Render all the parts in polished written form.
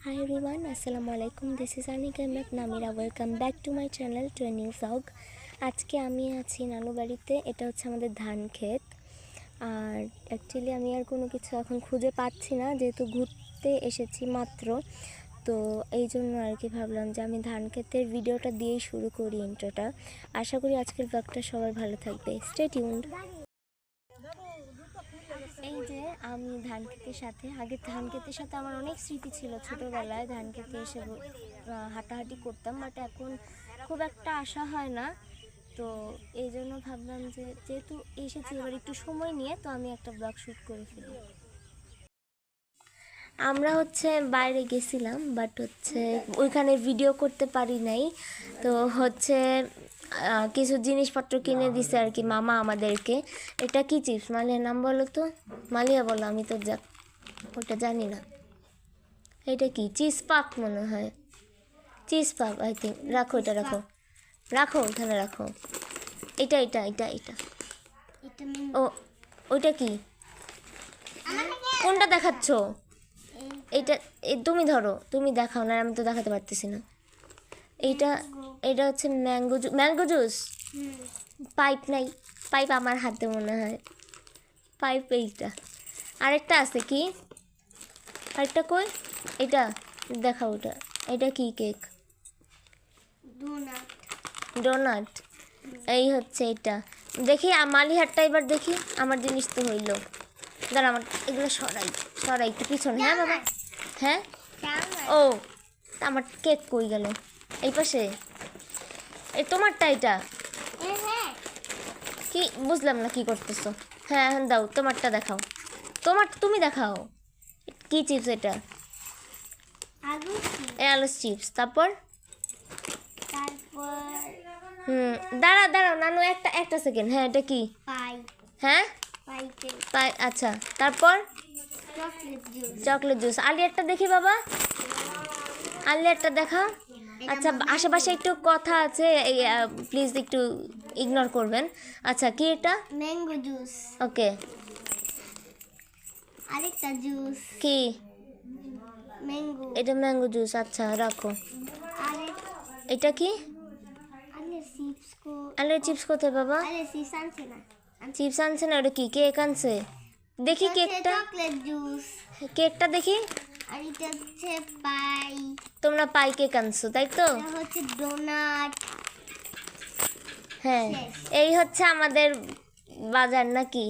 Hi everyone, Assalamualaikum. This is Anika Map Namira. Welcome back to my channel to a new vlog. আজকে আমি আছি নানু বাড়িতে। এটা হচ্ছে আমাদের ধান ক্ষেত। আর অ্যাকচুয়ালি আমি আর কোনো কিছু এখন খুঁজে পাচ্ছি না, যেহেতু ঘুরতে এসেছি মাত্র। তো এই জন্য আর কি ভাবলাম যে আমি ধান ক্ষেতের ভিডিওটা দিয়েই শুরু করি ইন্ট্রোটা। আশা করি আজকের ব্লগটা সবার ভালো থাকবে। Stay tuned. এই যে আমি ধান ক্ষেতের সাথে আমার অনেক স্মৃতি ছিল ছোটোবেলায়। ধান খেতে এসে হাঁটাহাঁটি করতাম, বাট এখন খুব একটা আসা হয় না। তো এই জন্য ভাবলাম যে যেহেতু এসেছি এবার একটু সময় নিয়ে, তো আমি একটা ব্লগ শ্যুট করে ফেলি। আমরা বাইরে গেছিলাম, বাট ওইখানে ভিডিও করতে পারি নাই। তো কিছু জিনিসপত্র কিনে দিছে আর কি মামা আমাদেরকে। এটা কি চিপস? মালিয়ার নাম বলো তো। মালিয়া বলো, আমি তো ওটা জানি না। এটা কি? চিজ পাক মনে হয়, চিজ পাক আই থিঙ্ক। রাখো, এটা রাখো, রাখো ওখানে রাখো। এটা এটা এটা এটা ও, ওইটা কি? কোনটা দেখাচ্ছ? এটা তুমি ধরো, তুমি দেখাও না, আমি তো দেখাতে পারতেছি না। এটা হচ্ছে ম্যাঙ্গো জুস। পাইপ নাই, পাইপ আমার হাতে মনে হয়, পাইপ এইটা। আরেকটা আছে কি? আরেকটা কই? এটা দেখাও, ওটা এটা কি? Cake, donut. এই হচ্ছে এটা। দেখি মালিহারটা এবার দেখি। আমার জিনিস তো হইল, দাঁড়া আমার এগুলো সরাই সরাই একটু পিছনে। হ্যাঁ বাবা, হ্যাঁ। ও, আমার কেক কই গেল? এই পাশে। এই তোমারটা এটা কি? বুঝলাম না কি করতেছো। হ্যাঁ এখন দাও, তোমারটা দেখাও। তুমি দেখাও কি চিপস এটা? আলু চিপস। তারপর দাঁড়াও দাঁড়াও নানু, একটা সেকেন্ড। হ্যাঁ এটা কি? হ্যাঁ আচ্ছা, তারপর চকলেট জুস। আলিয়ারটা দেখি বাবা, আলিয়ারটা দেখাও। আচ্ছা, আশেপাশে একটু কথা আছে, প্লিজ একটু ইগনোর করবেন। আচ্ছা, কি এটা? Mango juice. ওকে, আরেকটা জুস কি? ম্যাঙ্গো। এটা ম্যাঙ্গো জুস। আচ্ছা রাখো। এটা কি? আলুর চিপস কোথায় বাবা? চিপস আনছে না, ওটা কি? কেক আনছে। দেখি কেকটা। Chocolate juice. কেকটা দেখি। আর এটা হচ্ছে পাই। তোমরা পাই কেক আনছো তাই তো? এটা হচ্ছে ডোনাট। হ্যাঁ, এই হচ্ছে আমাদের বাজার নাকি?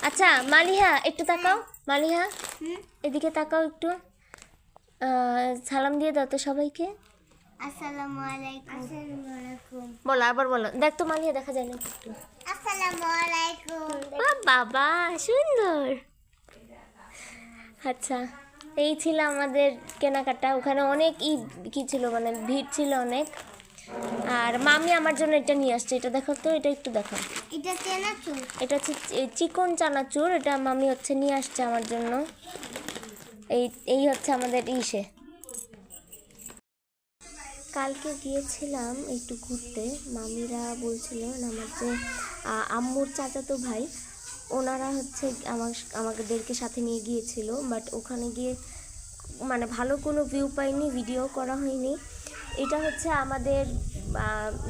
আচ্ছা মালিহা একটু তাকাও। মালিহা এদিকে তাকাও একটু। সালাম দিয়ে দাও তো সবাইকে। আসসালামু আলাইকুম। আসসালামু আলাইকুম বলো, আবার বলো। দেখ তো মালিহা, দেখা যায় না একটু। আসসালামু আলাইকুম। বাবা সুন্দর। আচ্ছা, এই ছিল আমাদের কেনাকাটা। ওখানে অনেক কি ছিল, মানে ভিড় ছিল অনেক। আর মামি আমার জন্য এটা নিয়ে আসছে। এটা দেখো তো, এটা একটু দেখো। এটা চানাচুর। এটা হচ্ছে চিকন চানাচুর। এটা মামি নিয়ে আসছে আমার জন্য। এই হচ্ছে আমাদের ইসে। কালকে গিয়েছিলাম একটু ঘুরতে। মামিরা বলছিল আমার যে আম্মুর চাচাতো ভাই, ওনারা আমাদেরকে সাথে নিয়ে গিয়েছিল। বাট ওখানে গিয়ে মানে ভালো কোনো ভিউ পাইনি, ভিডিও করা হয়নি। এটা হচ্ছে আমাদের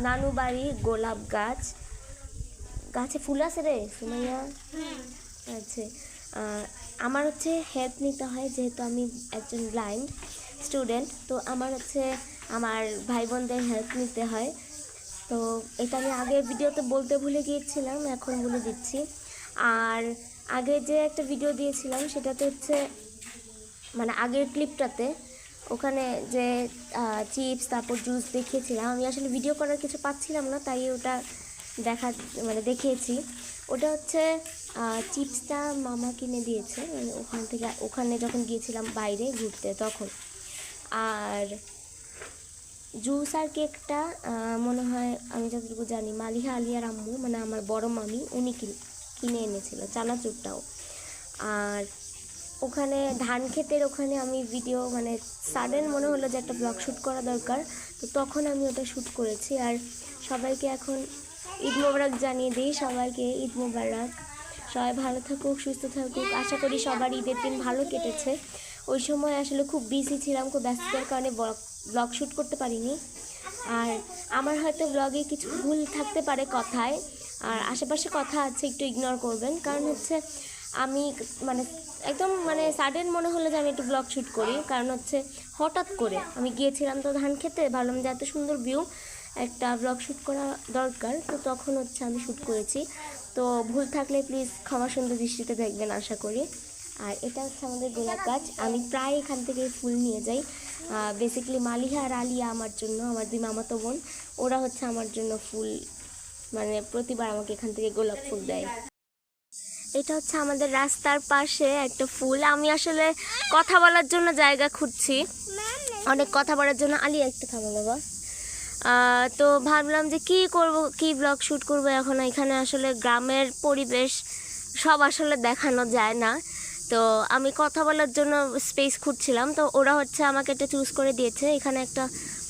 নানু বাড়ি। গোলাপ গাছে ফুল আছে রে সুমাইয়া। আচ্ছা, আমার হেল্প নিতে হয়, যেহেতু আমি একজন ব্লাইন্ড স্টুডেন্ট। তো আমার ভাই বোনদের হেল্প নিতে হয়। তো এটা আমি আগের ভিডিওতে বলতে ভুলে গিয়েছিলাম, এখন বলে দিচ্ছি। আর আগে যে একটা ভিডিও দিয়েছিলাম সেটাতে মানে আগের ক্লিপটাতে ওখানে যে চিপস তারপর জুস দেখিয়েছিলাম। আমি আসলে ভিডিও করার কিছু পাচ্ছিলাম না, তাই ওটা দেখিয়েছি। ওটা চিপসটা মামা কিনে দিয়েছে, মানে ওখানে যখন গিয়েছিলাম বাইরে ঘুরতে তখন। আর জুস আর কেকটা মনে হয়, আমি যতটুকু জানি, মালিহা আলিয়ার আম্মু মানে আমার বড় মামি উনি কিনে এনেছিল, চানাচুরটাও। আর ওখানে ধান ক্ষেতের ওখানে আমি ভিডিও মানে সাডেন মনে হলো যে একটা ব্লগ শ্যুট করা দরকার, তো তখন আমি ওটা শ্যুট করেছি। আর সবাইকে এখন ঈদ মোবারক জানিয়ে দিই। সবাইকে ঈদ মোবারক। সবাই ভালো থাকুক, সুস্থ থাকুক। আশা করি সবার ঈদের দিন ভালো কেটেছে। ওই সময় আসলে খুব বিজি ছিলাম, খুব ব্যস্ততার কারণে ব্লগ শ্যুট করতে পারিনি। আর আমার হয়তো ব্লগে কিছু ভুল থাকতে পারে কথায়, আর আশেপাশে কথা আছে, একটু ইগনোর করবেন। কারণ হচ্ছে আমি মানে একদম সাডেন মনে হলো যে আমি একটু ব্লগ শ্যুট করি। কারণ হচ্ছে হঠাৎ করে আমি গিয়েছিলাম তো ধান খেতে, ভাবলাম যে এত সুন্দর ভিউ, একটা ব্লগ শ্যুট করা দরকার, তো তখন হচ্ছে আমি শ্যুট করেছি। তো ভুল থাকলে প্লিজ ক্ষমা সুন্দর দৃষ্টিতে দেখবেন আশা করি। আর এটা হচ্ছে আমাদের গোলাপ গাছ, আমি প্রায় এখান থেকে ফুল নিয়ে যাই। বেসিক্যালি মালিহা আর আলিয়া আমার জন্য, আমার দুই মামাতো বোন, ওরা হচ্ছে আমার জন্য ফুল প্রতিবার আমাকে এখান থেকে গোলাপ ফুল দেয়। এটা হচ্ছে আমাদের রাস্তার পাশে একটা ফুল। আমি আসলে কথা বলার জন্য জায়গা খুঁজছি, অনেক কথা বলার জন্য। আলিয়া একটু থামো বাবা। তো ভাবলাম যে কি করব, কি ব্লগ শ্যুট করব এখন। এখানে আসলে গ্রামের পরিবেশ সব আসলে দেখানো যায় না, তো আমি কথা বলার জন্য স্পেস খুঁজছিলাম। তো ওরা হচ্ছে আমাকে এটা চুজ করে দিয়েছে। এখানে একটা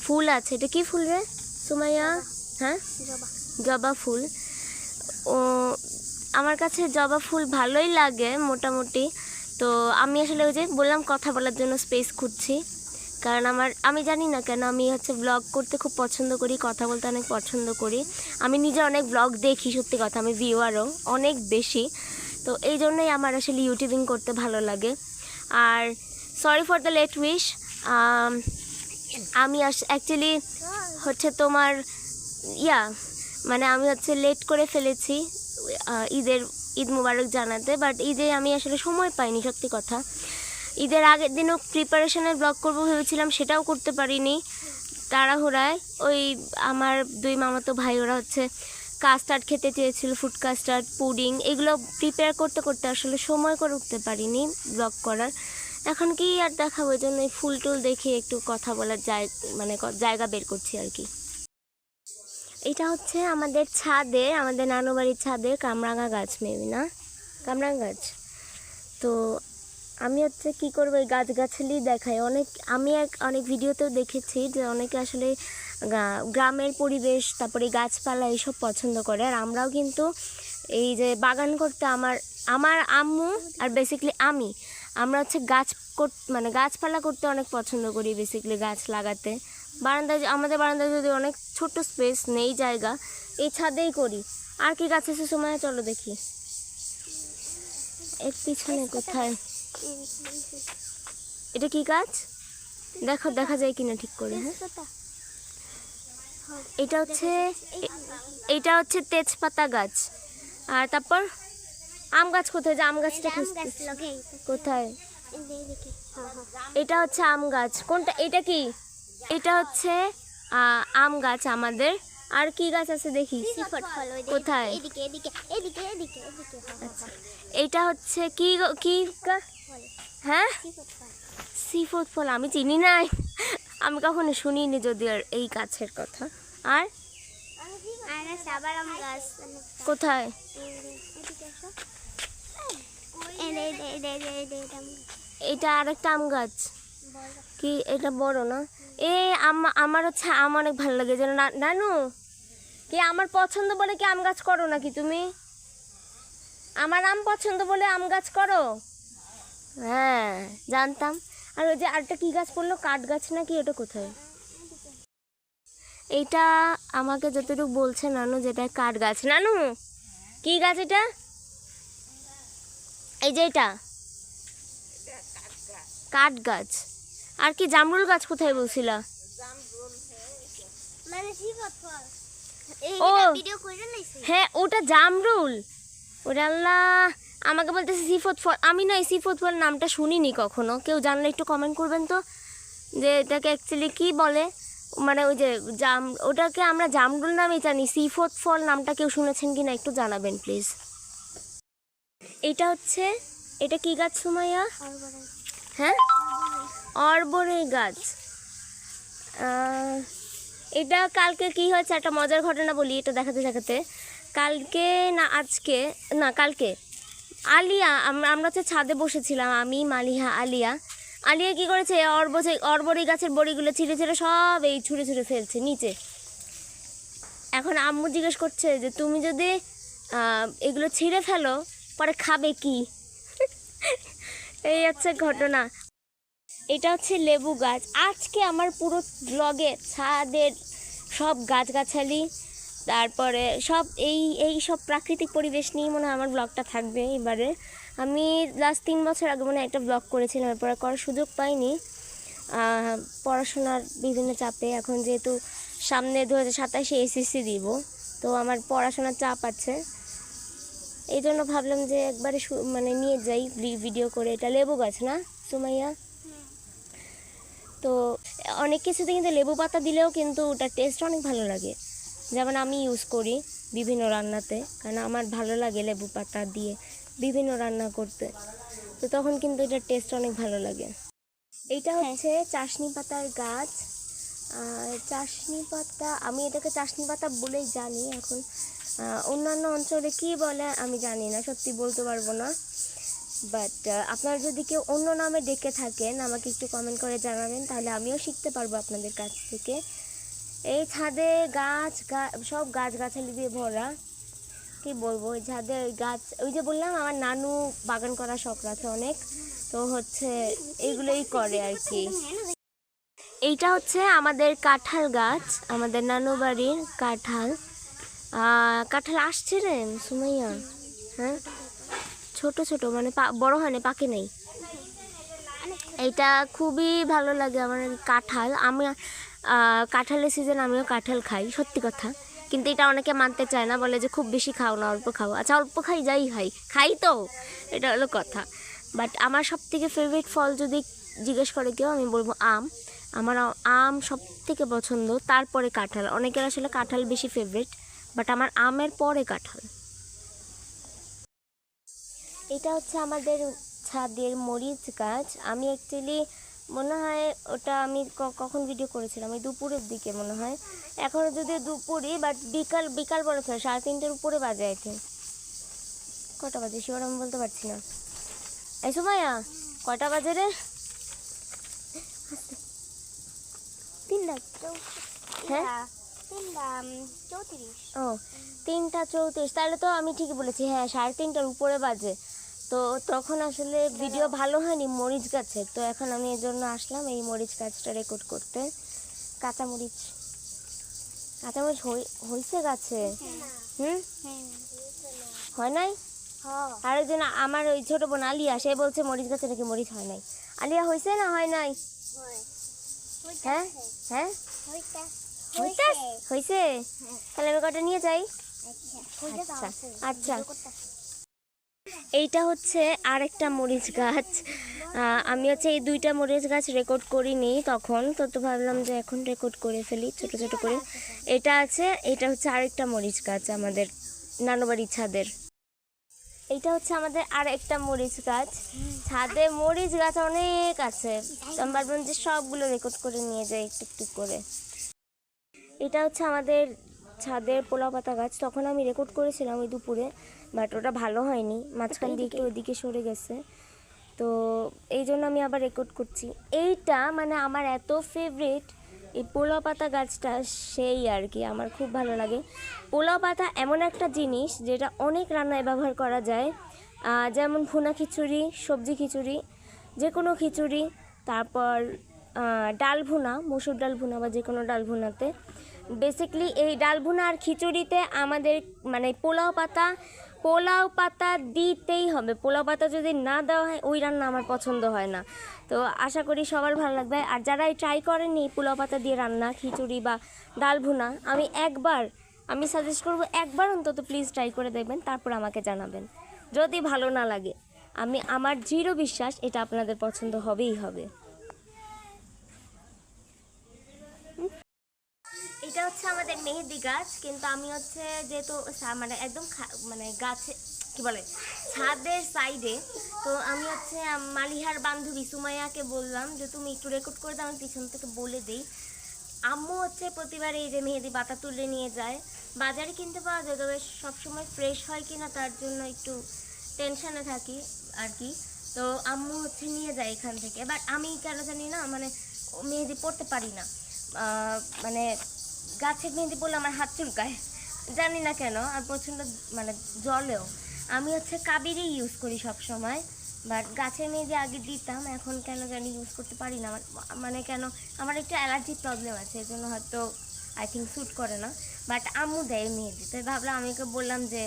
ফুল আছে, এটা কি ফুল রে সুমাইয়া? হ্যাঁ, জবা ফুল। ও আমার কাছে জবা ফুল ভালোই লাগে মোটামুটি। তো আমি আসলে ওই যে বললাম কথা বলার জন্য স্পেস খুঁজছি। কারণ আমি জানি না কেন আমি হচ্ছে ব্লগ করতে খুব পছন্দ করি, কথা বলতে অনেক পছন্দ করি। আমি নিজে অনেক ব্লগ দেখি, সত্যি কথা, আমি ভিউয়ারও অনেক বেশি। তো এই জন্যই আমার আসলে ইউটিউবিং করতে ভালো লাগে। আর sorry for the late wish, আমি অ্যাকচুয়ালি হচ্ছে তোমার আমি হচ্ছে লেট করে ফেলেছি ঈদ মুবারক জানাতে, বাট ঈদে আমি আসলে সময় পাইনি, সত্যি কথা। ঈদের আগের দিনও প্রিপারেশনের ব্লগ করবো ভেবেছিলাম, সেটাও করতে পারিনি তাড়াহুড়ায়। ওই আমার দুই মামাতো ভাই ওরা হচ্ছে কাস্টার্ড খেতে চেয়েছিল, ফুড কাস্টার্ড, পুডিং, এগুলো প্রিপেয়ার করতে করতে আসলে সময় করে উঠতে পারিনি ব্লগ করার। এখন কি আর দেখাবো, ওই জন্য ফুল টুল দেখে একটু কথা বলার জায়গা বের করছি আর কি। এটা হচ্ছে আমাদের ছাদে, আমাদের নানু বাড়ির ছাদে কামরাঙা গাছ, মেবি না কামরাঙা গাছ। তো আমি হচ্ছে কী করবো, এই গাছগাছালি দেখাই আমি অনেক ভিডিওতেও দেখেছি যে অনেকে আসলে গ্রামের পরিবেশ, তারপরে গাছপালা এইসব পছন্দ করে। আর আমরাও কিন্তু এই যে বাগান করতে আমার আম্মু আর বেসিক্যালি আমরা হচ্ছে গাছপালা করতে অনেক পছন্দ করি, বেসিক্যালি গাছ লাগাতে। আমাদের বারান্দায় যদি অনেক ছোট স্পেস নেই, জায়গা, এই ছাদেই করি। আর কি গাছ আছে সময়, চলো দেখি। এর পিছনে কোথায়, এটা কি গাছ দেখো, দেখা যায় কিনা ঠিক করে। হ্যাঁ, এটা হচ্ছে তেজপাতা গাছ। আর তারপর আম গাছ কোথায়, যে আম গাছটা কোথায়, এটা হচ্ছে আম গাছ। কোনটা, এটা কি, এটা হচ্ছে আম গাছ আমাদের। আর কি গাছ আছে দেখি, কোথায়, এটা হচ্ছে কি গাছ? হ্যাঁ, সিফুড ফল আমি চিনি না, আমি কখনো শুনিনি যদিও এই গাছের কথা। আর কোথায়, এটা আরেকটা আম গাছ, কি এটা বড় না? আমার হচ্ছে আম অনেক ভালো লাগে, যেন নানু কি আমার পছন্দ বলে কি আম গাছ করো নাকি তুমি? আমার আম পছন্দ বলে আম গাছ করো? হ্যাঁ, জানতাম। আর ওই যে আরেকটা কি গাছ পড়লো, কাঠ গাছ নাকি, ওটা কোথায়? এইটা আমাকে যতটুকু বলছে নানু, যেটা কাঠ গাছ। নানু কি গাছ এটা? এই যে এটা কাঠ গাছ। আর কি জামরুল গাছ কোথায় বলছিলা? ও হ্যাঁ, ওটা জামরুল। ওরে আল্লাহ, আমাকে বলতেছে সিফত ফল। আমি না এই সিফত ফল নামটা শুনিনি কখনো, কেউ জানলে একটু কমেন্ট করবেন তো, যে এটাকে অ্যাকচুয়ালি কি বলে। ওই যে ওটাকে আমরা জামরুল নামে জানি, সিফত ফল নামটা কেউ শুনেছেন কি না একটু জানাবেন প্লিজ। এটা কি গাছ সুমাইয়া? হ্যাঁ, অর্বরে গাছ। এটা কালকে কি হয়েছে একটা মজার ঘটনা বলি, এটা দেখাতে কালকে না আজকে না কালকে আলিয়া, আমরা হচ্ছে ছাদে বসেছিলাম, আমি, মালিহা, আলিয়া কি করেছে, অর্বরী গাছের বড়িগুলো ছিঁড়ে সব এই ছুঁড়ে ফেলছে নিচে। এখন আম্মু জিজ্ঞেস করছে যে তুমি যদি এগুলো ছিঁড়ে ফেলো পরে খাবে কি? এই হচ্ছে ঘটনা। এটা হচ্ছে লেবু গাছ। আজকে আমার পুরো ব্লগে ছাদের সব গাছগাছালি, তারপরে সব এই সব প্রাকৃতিক পরিবেশ নিয়ে মনে হয় আমার ব্লগটা থাকবে এবারে। আমি লাস্ট 3 বছর আগে মনে হয় একটা ব্লগ করেছিলাম, এরপরে করার সুযোগ পাইনি পড়াশোনার বিভিন্ন চাপে। এখন যেহেতু সামনে 2027-এ এসএসসি দিব, তো আমার পড়াশোনার চাপ আছে, এই জন্য ভাবলাম যে একবারে মানে নিয়ে যাই ভিডিও করে। এটা লেবু গাছ না সুমাইয়া? তো অনেক কিছুতে কিন্তু লেবু পাতা দিলেও কিন্তু ওটার টেস্ট অনেক ভালো লাগে, যেমন আমি ইউজ করি বিভিন্ন রান্নাতে, কারণ আমার ভালো লাগে লেবু পাতা দিয়ে বিভিন্ন রান্না করতে, তো তখন কিন্তু এটার টেস্ট অনেক ভালো লাগে। এইটা হচ্ছে চাশনি পাতার গাছ। চাশনি পাতা, আমি এটাকে চাশনি পাতা বলেই জানি। এখন অন্যান্য অঞ্চলে কি বলে আমি জানি না, সত্যি বলতে পারবো না। বাট আপনারা যদি কেউ অন্য নামে ডেকে থাকেন আমাকে একটু কমেন্ট করে জানাবেন, তাহলে আমিও শিখতে পারবো আপনাদের কাছ থেকে। এই ছাদে সব গাছগাছালি দিয়ে ভরা, কি বলবো। ওই ছাদে গাছ, ওই যে বললাম আমার নানু বাগান করার শখ আছে অনেক, তো হচ্ছে এইগুলোই করে আর কি। এইটা হচ্ছে আমাদের কাঁঠাল গাছ, আমাদের নানু বাড়ির কাঁঠাল। কাঁঠাল আসছে রে সুমাইয়া? হ্যাঁ, ছোট ছোট, মানে বড় হয়নি, পাকে নেই। এইটা খুবই ভালো লাগে আমার কাঁঠাল। আমি কাঁঠালের সিজন, আমিও কাঁঠাল খাই, সত্যি কথা। কিন্তু এটা অনেকে মানতে চায় না, বলে যে খুব বেশি খাও না, অল্প খাও। আচ্ছা অল্প খাই, যাই খাই তো, এটা হলো কথা। বাট আমার সবথেকে ফেভারিট ফল যদি জিজ্ঞেস করে কেউ, আমি বলবো আম। আমার আম সব থেকে পছন্দ, তারপরে কাঁঠাল। অনেকের আসলে কাঁঠাল বেশি ফেভারিট, বাট আমার আমের পরে কাঁঠাল। এটা হচ্ছে আমাদের ছাদের মরিচ গাছ। আমি অ্যাকচুয়ালি মনে হয় ওটা আমি কখন ভিডিও করেছিলাম, ওই দুপুরের দিকে মনে হয়, এখনও যদি দুপুরই, বাট বিকাল বলেছে 3:30-এর উপরে বাজে। আই থিঙ্ক কটা বাজে শিওর আমি বলতে পারছি না। এই সুমাইয়া কটা বাজে রে? 3টা। হ্যাঁ 3:34। ও 3:34, তাহলে তো আমি ঠিকই বলেছি। হ্যাঁ 3:30-এর উপরে বাজে। তো তখন আসলে ভিডিও ভালো হয়নি মরিচ গাছের, তো এখন আমি এর জন্য আসলাম এই মরিচ গাছটা রেকর্ড করতে। কাঁচামরিচ হয়েছে গাছে? হয় নাই? আর ওই জন্য আমার ওই ছোট বোন আলিয়া, সে বলছে মরিচ গাছে নাকি মরিচ হয় নাই। আলিয়া হয়েছে না হয় নাই? হ্যাঁ হ্যাঁ হয়েছে। তাহলে আমি কটা নিয়ে যাই? আচ্ছা আচ্ছা। এইটা হচ্ছে আরেকটা মরিচ গাছ। আমি হচ্ছে এই 2টা মরিচ গাছ রেকর্ড করিনি তখন, তো ভাবলাম যে এখন রেকর্ড করে ফেলি ছোট ছোট করে। এটা হচ্ছে আরেকটা মরিচ গাছ আমাদের নানুবাড়ির ছাদের। এইটা হচ্ছে আমাদের আরেকটা মরিচ গাছ। ছাদে মরিচ গাছ অনেক আছে, আমি ভাবলাম যে সবগুলো রেকর্ড করে নিয়ে যাই একটু একটু করে। এটা হচ্ছে আমাদের ছাদের পোলাও পাতা গাছ। তখন আমি রেকর্ড করেছিলাম ওই দুপুরে, বাট ওটা ভালো হয়নি, মাঝখান দিকে ওদিকে সরে গেছে, তো এই জন্য আমি আবার রেকর্ড করছি। এইটা মানে আমার এত ফেভারিট এই পোলাও পাতা গাছটা, সেই আর কি আমার খুব ভালো লাগে। পোলাও পাতা এমন একটা জিনিস যেটা অনেক রান্নায় ব্যবহার করা যায়, যেমন ভুনা খিচুড়ি, সবজি খিচুড়ি, যে কোনো খিচুড়ি, তারপর ডাল ভুনা, মসুর ডাল ভুনা বা যে কোনো ডাল ভুনাতে। বেসিক্যালি এই ডাল ভুনা আর খিচুড়িতে আমাদের মানে পোলাও পাতা দিতেই হবে। পোলাও পাতা যদি না দেওয়া হয় ওই রান্না আমার পছন্দ হয় না। তো আশা করি সবার ভালো লাগবে। আর যারা ট্রাই করেননি পোলাও পাতা দিয়ে রান্না, খিচুড়ি বা ডাল ভুনা, আমি সাজেস্ট করব একবার অন্তত প্লিজ ট্রাই করে দেখবেন, তারপর আমাকে জানাবেন। যদি ভালো না লাগে, আমার দৃঢ় বিশ্বাস এটা আপনাদের পছন্দ হবেই হবে। এটা হচ্ছে আমাদের মেহেদি গাছ, কিন্তু আমি হচ্ছে যেহেতু মানে একদম মানে গাছে কি বলে ছাদের সাইডে, তো আমি হচ্ছে মালিহার বান্ধবী সুমাইয়াকে বললাম যে তুমি একটু রেকর্ড করে দাও, আমি পিছন থেকে বলে দিই। আম্মু হচ্ছে প্রতিবার এই যে মেহেদি পাতা তুলে নিয়ে যায়, বাজারে কিনতে পাওয়া যায়, তবে সবসময় ফ্রেশ হয় কিনা তার জন্য একটু টেনশনে থাকি আর কি। তো আম্মু হচ্ছে নিয়ে যায় এখান থেকে, বাট আমি কেন জানি না মানে মেহেদি পড়তে পারি না, মানে গাছের মেহেদি পড়লে আমার হাত চুলকায়, জানি না কেন, আর প্রচণ্ড মানে জলেও। আমি হচ্ছে কাবেরি ইউজ করি সব সময়, বাট গাছের মেহেদি আগে দিতাম, এখন কেন জানি ইউজ করতে পারি না। মানে কেন, আমার একটা অ্যালার্জির প্রবলেম আছে, এই জন্য হয়তো আই থিঙ্ক স্যুট করে না। বাট আম্মু দেয় মেহেদি, তাই ভাবলাম, আমি ওকে বললাম যে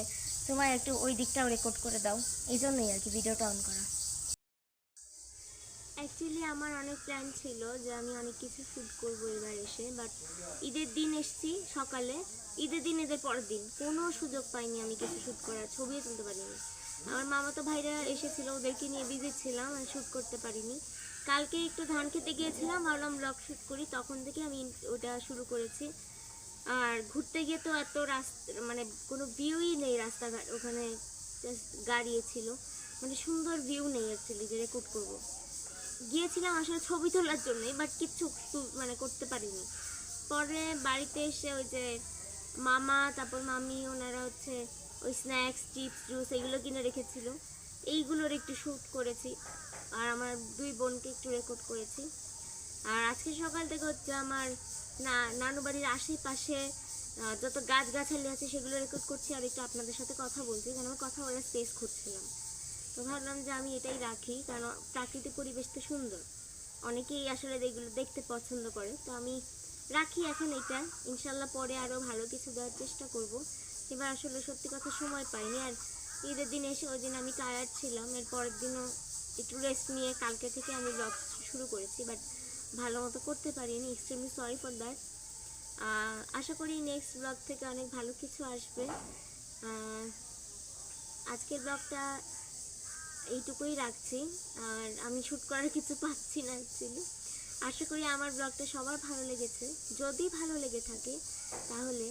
তোমার একটু ওই দিকটাও রেকর্ড করে দাও, এই জন্যই আর কি ভিডিওটা অন করা। অ্যাকচুয়ালি আমার অনেক প্ল্যান ছিল যে আমি অনেক কিছু শ্যুট করবো এবার এসে, বাট ঈদের দিন এসছি সকালে, ঈদের দিন ঈদের পরের দিন কোনো সুযোগ পাইনি আমি কিছু শ্যুট করার, ছবিও তুলতে পারিনি। আমার মামাতো ভাইরা এসেছিল, ওদেরকে নিয়ে বিজি ছিলাম, আমি শ্যুট করতে পারিনি। কালকে একটু ধান খেতে গিয়েছিলাম, ভাবলাম ব্লগ শ্যুট করি, তখন থেকে আমি ওটা শুরু করেছি। আর ঘুরতে গিয়ে তো এত রাস্তা, মানে কোনো ভিউই নেই রাস্তাঘাট, ওখানে জাস্ট গাড়ি ছিল, মানে সুন্দর ভিউ নেই অ্যাকচুয়ালি যে রেকর্ড করবো। গিয়েছিলাম আসলে ছবি তোলার জন্যই, বাট কিচ্ছু মানে করতে পারিনি। পরে বাড়িতে এসে ওই যে মামা তারপর মামি ওনারা হচ্ছে ওই স্ন্যাক্স চিপস জুস এগুলো কিনে রেখেছিল, এইগুলোর একটু শ্যুট করেছি। আর আমার দুই বোনকে একটু রেকর্ড করেছি। আর আজকে সকাল থেকে হচ্ছে আমার নানু বাড়ির আশেপাশে যত গাছগাছালি আছে সেগুলো রেকর্ড করছি, আর একটু আপনাদের সাথে কথা বলছি, কারণ আমি কথা বলার স্পেস খুঁজছিলাম। তো ভাবলাম যে আমি এটাই রাখি, কারণ প্রাকৃতিক পরিবেশ তো সুন্দর, অনেকেই আসলে এগুলো দেখতে পছন্দ করে, তো আমি রাখি এখন এটা। ইনশাল্লাহ পরে আরও ভালো কিছু দেওয়ার চেষ্টা করব। এবার আসলে সত্যি কথা সময় পাইনি, আর ঈদের দিন এসে ওই দিন আমি টায়ার্ড ছিলাম, এর পরের দিনও একটু রেস্ট নিয়ে কালকে থেকে আমি ব্লগ শুরু করেছি, বাট ভালো মতো করতে পারিনি, এক্সট্রিমলি সরি ফর দ্যাট। আশা করি নেক্সট ব্লগ থেকে অনেক ভালো কিছু আসবে। আজকের ব্লগটা এইটুকুই রাখছি, আর আমি শ্যুট করার কিছু পাচ্ছি না অ্যাকচুয়ালি। আশা করি আমার ব্লগটা সবার ভালো লেগেছে। যদি ভালো লেগে থাকে তাহলে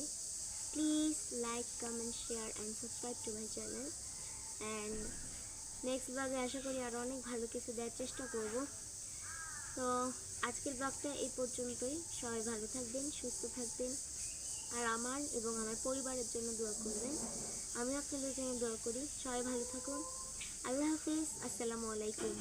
please like comment share and subscribe to my channel. And next ব্লগে আশা করি আরও অনেক ভালো কিছু দেওয়ার চেষ্টা করব। তো আজকের ব্লগটা এই পর্যন্তই। সবাই ভালো থাকবেন, সুস্থ থাকবেন, আর আমার এবং আমার পরিবারের জন্য দোয়া করবেন। আমি আপনাদের জন্য দোয়া করি। সবাই ভালো থাকুন। আল্লাহ হাফিজ, আসসালামু আলাইকুম।